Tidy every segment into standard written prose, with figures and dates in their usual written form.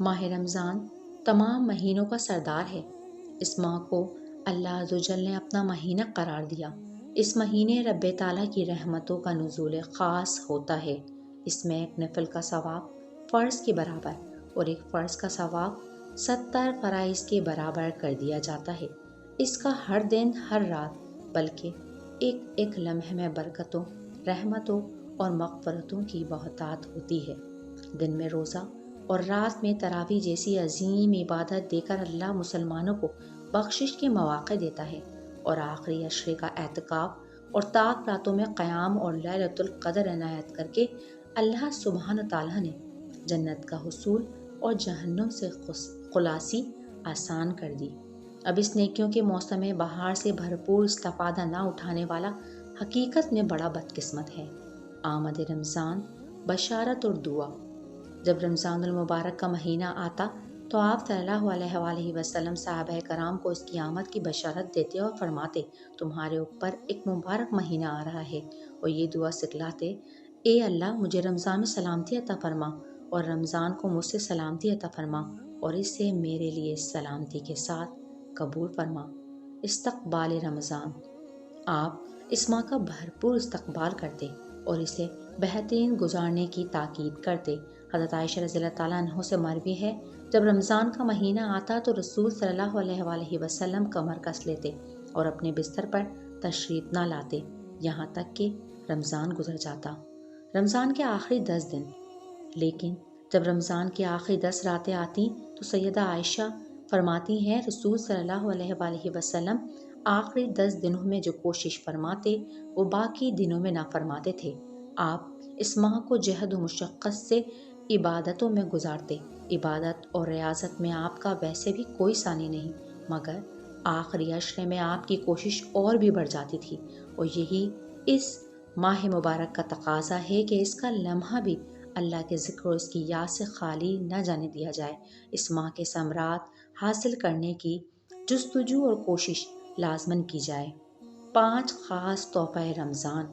ماہ رمضان تمام مہینوں کا سردار ہے۔ اس ماہ کو اللہ عز و جل نے اپنا مہینہ قرار دیا۔ اس مہینے رب تعالیٰ کی رحمتوں کا نزول خاص ہوتا ہے۔ اس میں ایک نفل کا ثواب فرض کے برابر اور ایک فرض کا ثواب 70 فرائض کے برابر کر دیا جاتا ہے۔ اس کا ہر دن ہر رات بلکہ ایک ایک لمحے میں برکتوں، رحمتوں اور مغفرتوں کی بہتات ہوتی ہے۔ دن میں روزہ اور رات میں تراویح جیسی عظیم عبادت دے کر اللہ مسلمانوں کو بخشش کے مواقع دیتا ہے، اور آخری عشرے کا اعتکاف اور طاق راتوں میں قیام اور لیلۃ القدر عنایت کر کے اللہ سبحانہ تعالیٰ نے جنت کا حصول اور جہنم سے خلاصی آسان کر دی۔ اب اس نیکیوں کے موسم بہار سے بھرپور استفادہ نہ اٹھانے والا حقیقت میں بڑا بدقسمت ہے۔ آمد رمضان، بشارت اور دعا۔ جب رمضان المبارک کا مہینہ آتا تو آپ صلی اللہ علیہ وآلہ وسلم صحابہ کرام کو اس کی آمد کی بشارت دیتے اور فرماتے، تمہارے اوپر ایک مبارک مہینہ آ رہا ہے، اور یہ دعا سکھلاتے، اے اللہ مجھے رمضان میں سلامتی عطا فرما، اور رمضان کو مجھ سے سلامتی عطا فرما، اور اسے میرے لیے سلامتی کے ساتھ قبول فرما۔ استقبال رمضان۔ آپ اس ماہ کا بھرپور استقبال کرتے اور اسے بہترین گزارنے کی تاکید کرتے۔ حضرت عائشہ رضی اللہ تعالیٰ عنہ سے مروی ہے، جب رمضان کا مہینہ آتا تو رسول صلی اللہ علیہ وآلہ وسلم کمر کس لیتے اور اپنے بستر پر تشریف نہ لاتے یہاں تک کہ رمضان گزر جاتا۔ رمضان کے آخری 10 دن۔ لیکن جب رمضان کی آخری 10 راتیں آتی تو سیدہ عائشہ فرماتی ہیں، رسول صلی اللہ علیہ وآلہ وسلم آخری 10 دنوں میں جو کوشش فرماتے وہ باقی دنوں میں نہ فرماتے تھے۔ آپ اس ماہ کو جہد و مشقت سے عبادتوں میں گزارتے۔ عبادت اور ریاضت میں آپ کا ویسے بھی کوئی ثانی نہیں، مگر آخری عشرے میں آپ کی کوشش اور بھی بڑھ جاتی تھی، اور یہی اس ماہ مبارک کا تقاضا ہے کہ اس کا لمحہ بھی اللہ کے ذکر اور اس کی یاد سے خالی نہ جانے دیا جائے۔ اس ماہ کے ثمرات حاصل کرنے کی جستجو اور کوشش لازماً کی جائے۔ 5 خاص تحفہ رمضان۔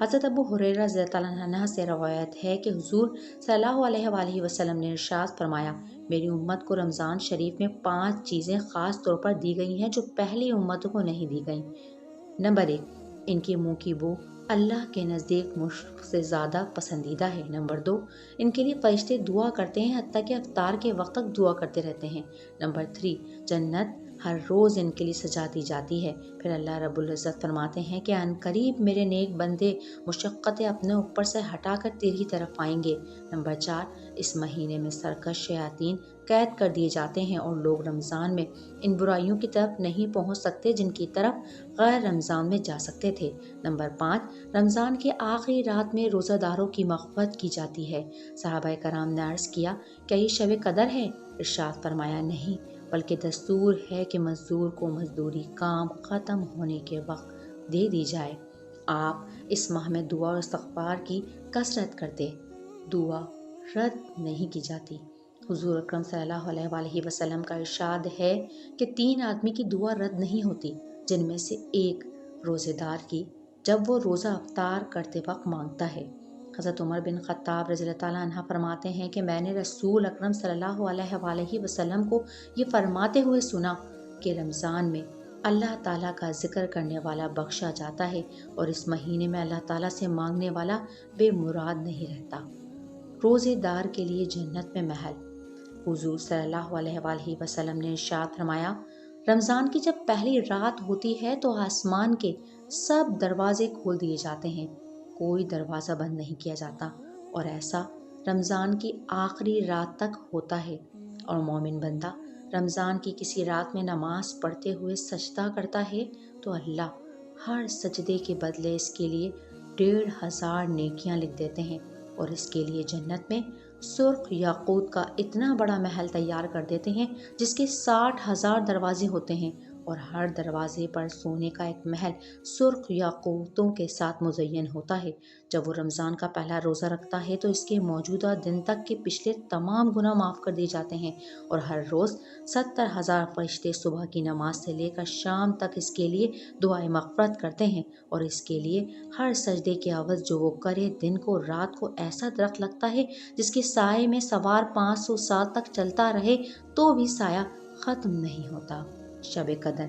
حضرت ابو ہریرہ رضی اللہ عنہ سے روایت ہے کہ حضور صلی اللہ علیہ وآلہ وسلم نے ارشاد فرمایا، میری امت کو رمضان شریف میں 5 چیزیں خاص طور پر دی گئی ہیں جو پہلی امتوں کو نہیں دی گئیں۔ نمبر 1، ان کے منہ کی بو اللہ کے نزدیک مشک سے زیادہ پسندیدہ ہے۔ نمبر 2، ان کے لیے فرشتے دعا کرتے ہیں حتیٰ کہ افطار کے وقت تک دعا کرتے رہتے ہیں۔ نمبر 3، جنت ہر روز ان کے لیے سجا دی جاتی ہے۔ پھر اللہ رب العزت فرماتے ہیں کہ ان قریب میرے نیک بندے مشقتیں اپنے اوپر سے ہٹا کر تیری طرف آئیں گے۔ نمبر 4، اس مہینے میں سرکش شیاطین قید کر دیے جاتے ہیں اور لوگ رمضان میں ان برائیوں کی طرف نہیں پہنچ سکتے جن کی طرف غیر رمضان میں جا سکتے تھے۔ نمبر 5، رمضان کے آخری رات میں روزہ داروں کی مغفرت کی جاتی ہے۔ صحابہ کرام نے عرض کیا، کیا یہ شب قدر ہے؟ ارشاد فرمایا، نہیں، بلکہ دستور ہے کہ مزدور کو مزدوری کام ختم ہونے کے وقت دے دی جائے۔ آپ اس ماہ میں دعا اور استغفار کی کثرت کرتے۔ دعا رد نہیں کی جاتی۔ حضور اکرم صلی اللہ علیہ وآلہ وسلم کا ارشاد ہے کہ 3 آدمی کی دعا رد نہیں ہوتی، جن میں سے ایک روزے دار کی جب وہ روزہ افطار کرتے وقت مانگتا ہے۔ حضرت عمر بن خطاب رضی اللہ تعالیٰ عنہ فرماتے ہیں کہ میں نے رسول اکرم صلی اللہ علیہ وآلہ وسلم کو یہ فرماتے ہوئے سنا کہ رمضان میں اللہ تعالیٰ کا ذکر کرنے والا بخشا جاتا ہے، اور اس مہینے میں اللہ تعالیٰ سے مانگنے والا بے مراد نہیں رہتا۔ روزے دار کے لیے جنت میں محل۔ حضور صلی اللہ علیہ وآلہ وسلم نے ارشاد فرمایا، رمضان کی جب پہلی رات ہوتی ہے تو آسمان کے سب دروازے کھول دیے جاتے ہیں، کوئی دروازہ بند نہیں کیا جاتا، اور ایسا رمضان کی آخری رات تک ہوتا ہے۔ اور مومن بندہ رمضان کی کسی رات میں نماز پڑھتے ہوئے سجدہ کرتا ہے تو اللہ ہر سجدے کے بدلے اس کے لیے 1500 نیکیاں لکھ دیتے ہیں، اور اس کے لیے جنت میں سرخ یاقوت کا اتنا بڑا محل تیار کر دیتے ہیں جس کے 60,000 دروازے ہوتے ہیں، اور ہر دروازے پر سونے کا ایک محل سرخ یاقوتوں کے ساتھ مزین ہوتا ہے۔ جب وہ رمضان کا پہلا روزہ رکھتا ہے تو اس کے موجودہ دن تک کے پچھلے تمام گناہ معاف کر دیے جاتے ہیں، اور ہر روز 70,000 فرشتے صبح کی نماز سے لے کر شام تک اس کے لیے دعائے مغفرت کرتے ہیں، اور اس کے لیے ہر سجدے کے عوض جو وہ کرے دن کو رات کو ایسا درخت لگتا ہے جس کے سائے میں سوار 500 سال تک چلتا رہے تو بھی سایہ ختم نہیں ہوتا۔ شب قدر،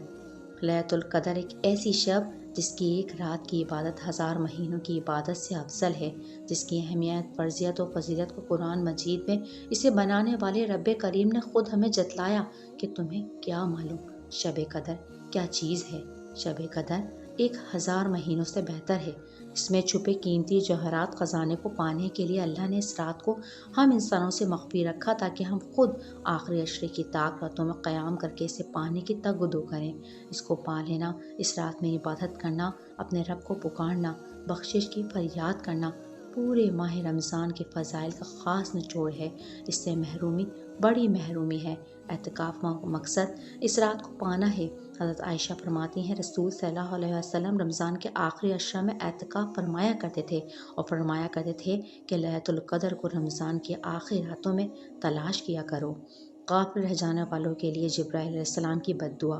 لیلۃ القدر ایک ایسی شب جس کی ایک رات کی عبادت 1000 مہینوں کی عبادت سے افضل ہے، جس کی اہمیت، فرضیت و فضیلت کو قرآن مجید میں اسے بنانے والے رب کریم نے خود ہمیں جتلایا کہ تمہیں کیا معلوم شب قدر کیا چیز ہے۔ شب قدر 1000 مہینوں سے بہتر ہے۔ اس میں چھپے قیمتی جوہرات خزانے کو پانے کے لیے اللہ نے اس رات کو ہم انسانوں سے مخفی رکھا تاکہ ہم خود آخری عشرے کی طاق راتوں میں قیام کر کے اسے پانے کی تگ کریں۔ اس کو پا لینا، اس رات میں عبادت کرنا، اپنے رب کو پکارنا، بخشش کی فریاد کرنا پورے ماہ رمضان کے فضائل کا خاص نچوڑ ہے۔ اس سے محرومی بڑی محرومی ہے۔ اعتکاف کا مقصد اس رات کو پانا ہے۔ حضرت عائشہ فرماتی ہیں رسول صلی اللہ علیہ وسلم رمضان کے آخری عشرہ میں اعتکاف فرمایا کرتے تھے، اور فرمایا کرتے تھے کہ لیلۃ القدر کو رمضان کی آخری راتوں میں تلاش کیا کرو۔ غافل رہ جانے والوں کے لیے جبرائیل علیہ السلام کی بد دعا۔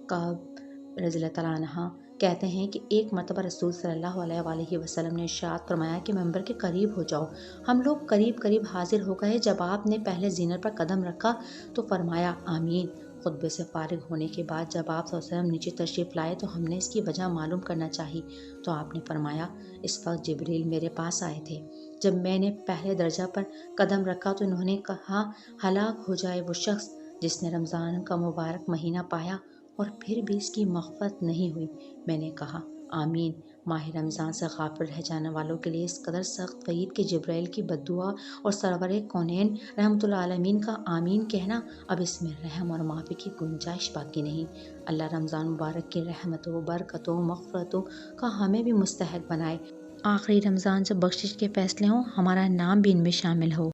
کعب رضی اللہ تعالیٰ عنہ کہتے ہیں کہ ایک مرتبہ رسول صلی اللہ علیہ وآلہ وسلم نے ارشاد فرمایا کہ منبر کے قریب ہو جاؤ۔ ہم لوگ قریب حاضر ہو گئے۔ جب آپ نے پہلے زینت پر قدم رکھا تو فرمایا آمین۔ خطبے سے فارغ ہونے کے بعد جب آپ صلی اللہ علیہ وسلم نیچے تشریف لائے تو ہم نے اس کی وجہ معلوم کرنا چاہی تو آپ نے فرمایا اس وقت جبریل میرے پاس آئے تھے۔ جب میں نے پہلے درجہ پر قدم رکھا تو انہوں نے کہا ہلاک ہو جائے وہ شخص جس نے رمضان کا مبارک مہینہ پایا اور پھر بھی اس کی مغفرت نہیں ہوئی۔ میں نے کہا آمین۔ ماہ رمضان سے غافل رہ جانے والوں کے لیے اس قدر سخت وعید کہ جبرائیل کی بد دعا اور سرور کونین رحمۃ اللہ عالمین کا آمین کہنا، اب اس میں رحم اور معافی کی گنجائش باقی نہیں۔ اللہ رمضان مبارک کی رحمتوں، برکتوں، مغفرتوں کا ہمیں بھی مستحق بنائے۔ آخری رمضان سے بخشش کے فیصلے ہوں، ہمارا نام بھی ان میں شامل ہو۔